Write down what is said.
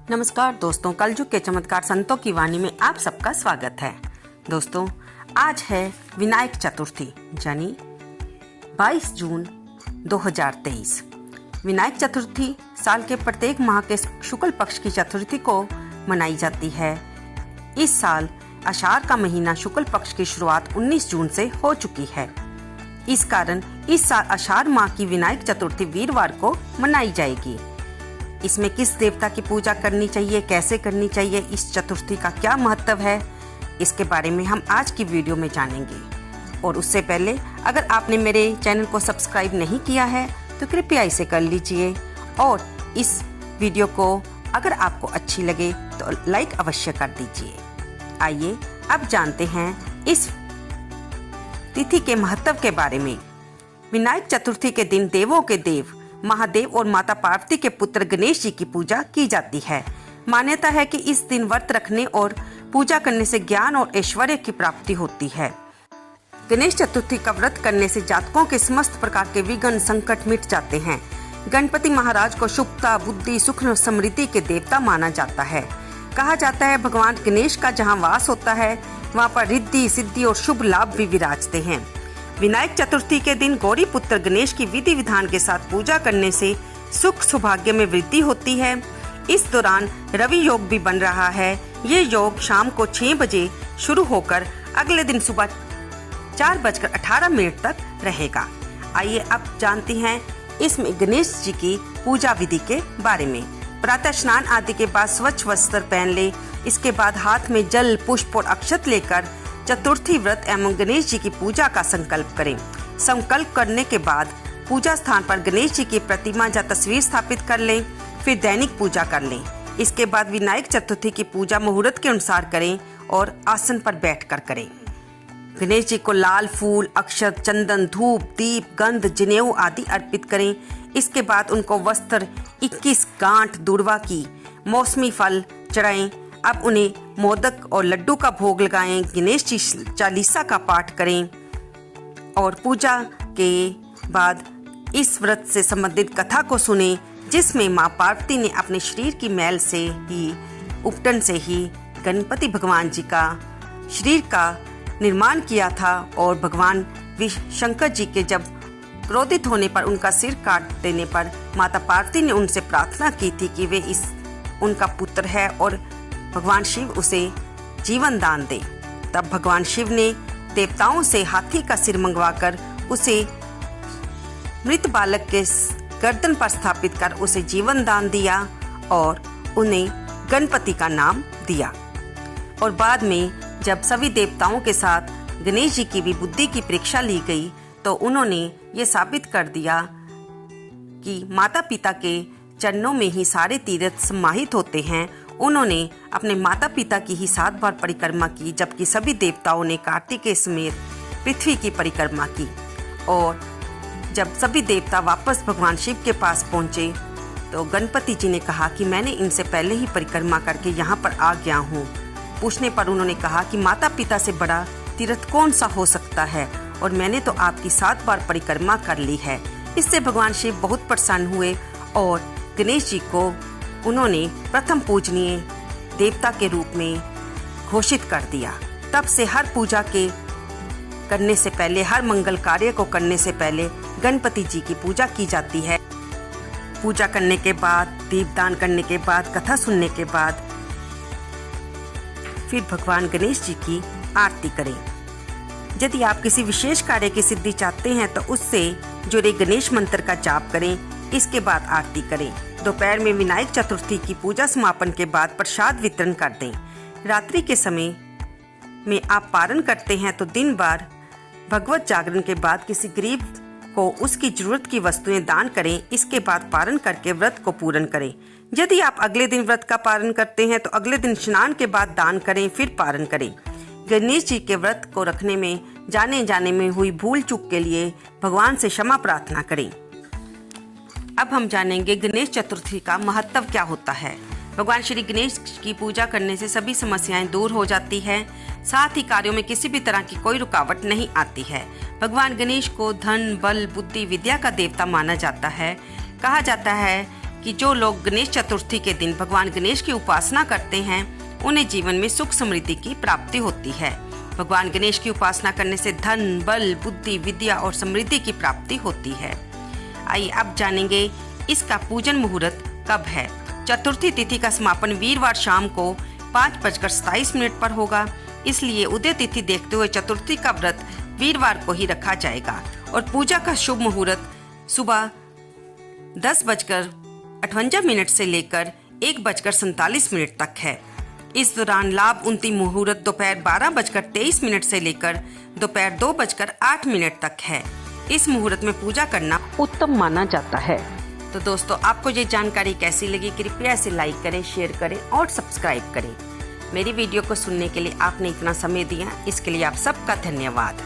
नमस्कार दोस्तों, कलयुग के चमत्कार संतों की वाणी में आप सबका स्वागत है। दोस्तों, आज है विनायक चतुर्थी यानी 22 जून 2023। विनायक चतुर्थी साल के प्रत्येक माह के शुक्ल पक्ष की चतुर्थी को मनाई जाती है। इस साल आषाढ़ का महीना शुक्ल पक्ष की शुरुआत 19 जून से हो चुकी है। इस कारण इस साल आषाढ़ माह की विनायक चतुर्थी वीरवार को मनाई जाएगी। इसमें किस देवता की पूजा करनी चाहिए, कैसे करनी चाहिए, इस चतुर्थी का क्या महत्व है, इसके बारे में हम आज की वीडियो में जानेंगे। और उससे पहले अगर आपने मेरे चैनल को सब्सक्राइब नहीं किया है तो कृपया इसे कर लीजिए और इस वीडियो को अगर आपको अच्छी लगे तो लाइक अवश्य कर दीजिए। आइए अब जानते हैं इस तिथि के महत्व के बारे में। विनायक चतुर्थी के दिन देवों के देव महादेव और माता पार्वती के पुत्र गणेश जी की पूजा की जाती है। मान्यता है कि इस दिन व्रत रखने और पूजा करने से ज्ञान और ऐश्वर्य की प्राप्ति होती है। गणेश चतुर्थी का व्रत करने से जातकों के समस्त प्रकार के विघ्न संकट मिट जाते हैं। गणपति महाराज को शुभता, बुद्धि, सुख और समृद्धि के देवता माना जाता है। कहा जाता है भगवान गणेश का जहाँ वास होता है वहाँ पर रिद्धि, सिद्धि और शुभ लाभ भी विराजते हैं। विनायक चतुर्थी के दिन गौरी पुत्र गणेश की विधि विधान के साथ पूजा करने से सुख सौभाग्य में वृद्धि होती है। इस दौरान रवि योग भी बन रहा है। ये योग शाम को 6 बजे शुरू होकर अगले दिन सुबह 4:18 तक रहेगा। आइए अब जानते हैं इसमें गणेश जी की पूजा विधि के बारे में। प्रातः स्नान आदि के बाद स्वच्छ वस्त्र पहन ले। इसके बाद हाथ में जल, पुष्प और अक्षत लेकर चतुर्थी व्रत एवं गणेश जी की पूजा का संकल्प करें। संकल्प करने के बाद पूजा स्थान पर गणेश जी की प्रतिमा या तस्वीर स्थापित कर लें। फिर दैनिक पूजा कर लें। इसके बाद विनायक चतुर्थी की पूजा मुहूर्त के अनुसार करें और आसन पर बैठकर करें। गणेश जी को लाल फूल, अक्षत, चंदन, धूप, दीप, गंध, जनेऊ आदि अर्पित करें। इसके बाद उनको वस्त्र, 21 गांठ दूर्वा की मौसमी फल चढ़ाएं। अब उन्हें मोदक और लड्डू का भोग लगाएं। गणेश जी चालीसा का पाठ करें और पूजा के बाद इस व्रत से संबंधित कथा को सुने, जिसमें मां पार्वती ने अपने शरीर की मैल से ही, उपटन से ही गणपति भगवान जी का शरीर का निर्माण किया था और भगवान शंकर जी के जब क्रोधित होने पर उनका सिर काट देने पर माता पार्वती ने उनसे प्रार्थना की थी कि वे उनका पुत्र है और भगवान शिव उसे जीवन दान दे। तब भगवान शिव ने देवताओं से हाथी का सिर मंगवाकर उसे मृत बालक के गर्दन पर स्थापित कर उसे जीवन दान दिया और उन्हें गणपति का नाम दिया। और बाद में जब सभी देवताओं के साथ गणेश जी की भी बुद्धि की परीक्षा ली गई तो उन्होंने ये साबित कर दिया कि माता पिता के चरणों में ही सारे तीर्थ समाहित होते हैं। उन्होंने अपने माता पिता की ही 7 बार परिक्रमा की, जबकि सभी देवताओं ने कार्तिकेय समेत पृथ्वी की परिक्रमा की। और जब सभी देवता वापस भगवान शिव के पास पहुंचे तो गणपति जी ने कहा कि मैंने इनसे पहले ही परिक्रमा करके यहाँ पर आ गया हूँ। पूछने पर उन्होंने कहा कि माता पिता से बड़ा तीर्थ कौन सा हो सकता है और मैंने तो आपकी 7 बार परिक्रमा कर ली है। इससे भगवान शिव बहुत प्रसन्न हुए और गणेश जी को उन्होंने प्रथम पूजनीय देवता के रूप में घोषित कर दिया। तब से हर पूजा के करने से पहले, हर मंगल कार्य को करने से पहले गणपति जी की पूजा की जाती है। पूजा करने के बाद, दीपदान करने के बाद, कथा सुनने के बाद फिर भगवान गणेश जी की आरती करें। यदि आप किसी विशेष कार्य की सिद्धि चाहते हैं तो उससे जुड़े गणेश मंत्र का जाप करें। इसके बाद आरती करें। दोपहर में विनायक चतुर्थी की पूजा समापन के बाद प्रसाद वितरण कर दें। रात्रि के समय में आप पारण करते हैं तो दिन भर भगवत जागरण के बाद किसी गरीब को उसकी जरूरत की वस्तुएं दान करें। इसके बाद पारण करके व्रत को पूर्ण करें। यदि आप अगले दिन व्रत का पारण करते हैं तो अगले दिन स्नान के बाद दान करें, फिर पारण करें। गणेश जी के व्रत को रखने में जाने में हुई भूल चूक के लिए भगवान से क्षमा प्रार्थना करें। अब हम जानेंगे गणेश चतुर्थी का महत्व क्या होता है। भगवान श्री गणेश की पूजा करने से सभी समस्याएं दूर हो जाती है। साथ ही कार्यों में किसी भी तरह की कोई रुकावट नहीं आती है। भगवान गणेश को धन, बल, बुद्धि, विद्या का देवता माना जाता है। कहा जाता है कि जो लोग गणेश चतुर्थी के दिन भगवान गणेश की उपासना करते हैं उन्हें जीवन में सुख समृद्धि की प्राप्ति होती है। भगवान गणेश की उपासना करने से धन, बल, बुद्धि, विद्या और समृद्धि की प्राप्ति होती है। आइए अब जानेंगे इसका पूजन मुहूर्त कब है। चतुर्थी तिथि का समापन वीरवार शाम को 5:27 पर होगा, इसलिए उदय तिथि देखते हुए चतुर्थी का व्रत वीरवार को ही रखा जाएगा और पूजा का शुभ मुहूर्त सुबह 10:58 से लेकर 1:47 तक है। इस दौरान लाभ उन्नति मुहूर्त दोपहर 12:23 से लेकर दोपहर 2:08 तक है। इस मुहूर्त में पूजा करना उत्तम माना जाता है। तो दोस्तों, आपको ये जानकारी कैसी लगी कृपया इसे लाइक करें, शेयर करें और सब्सक्राइब करें। मेरी वीडियो को सुनने के लिए आपने इतना समय दिया, इसके लिए आप सबका धन्यवाद।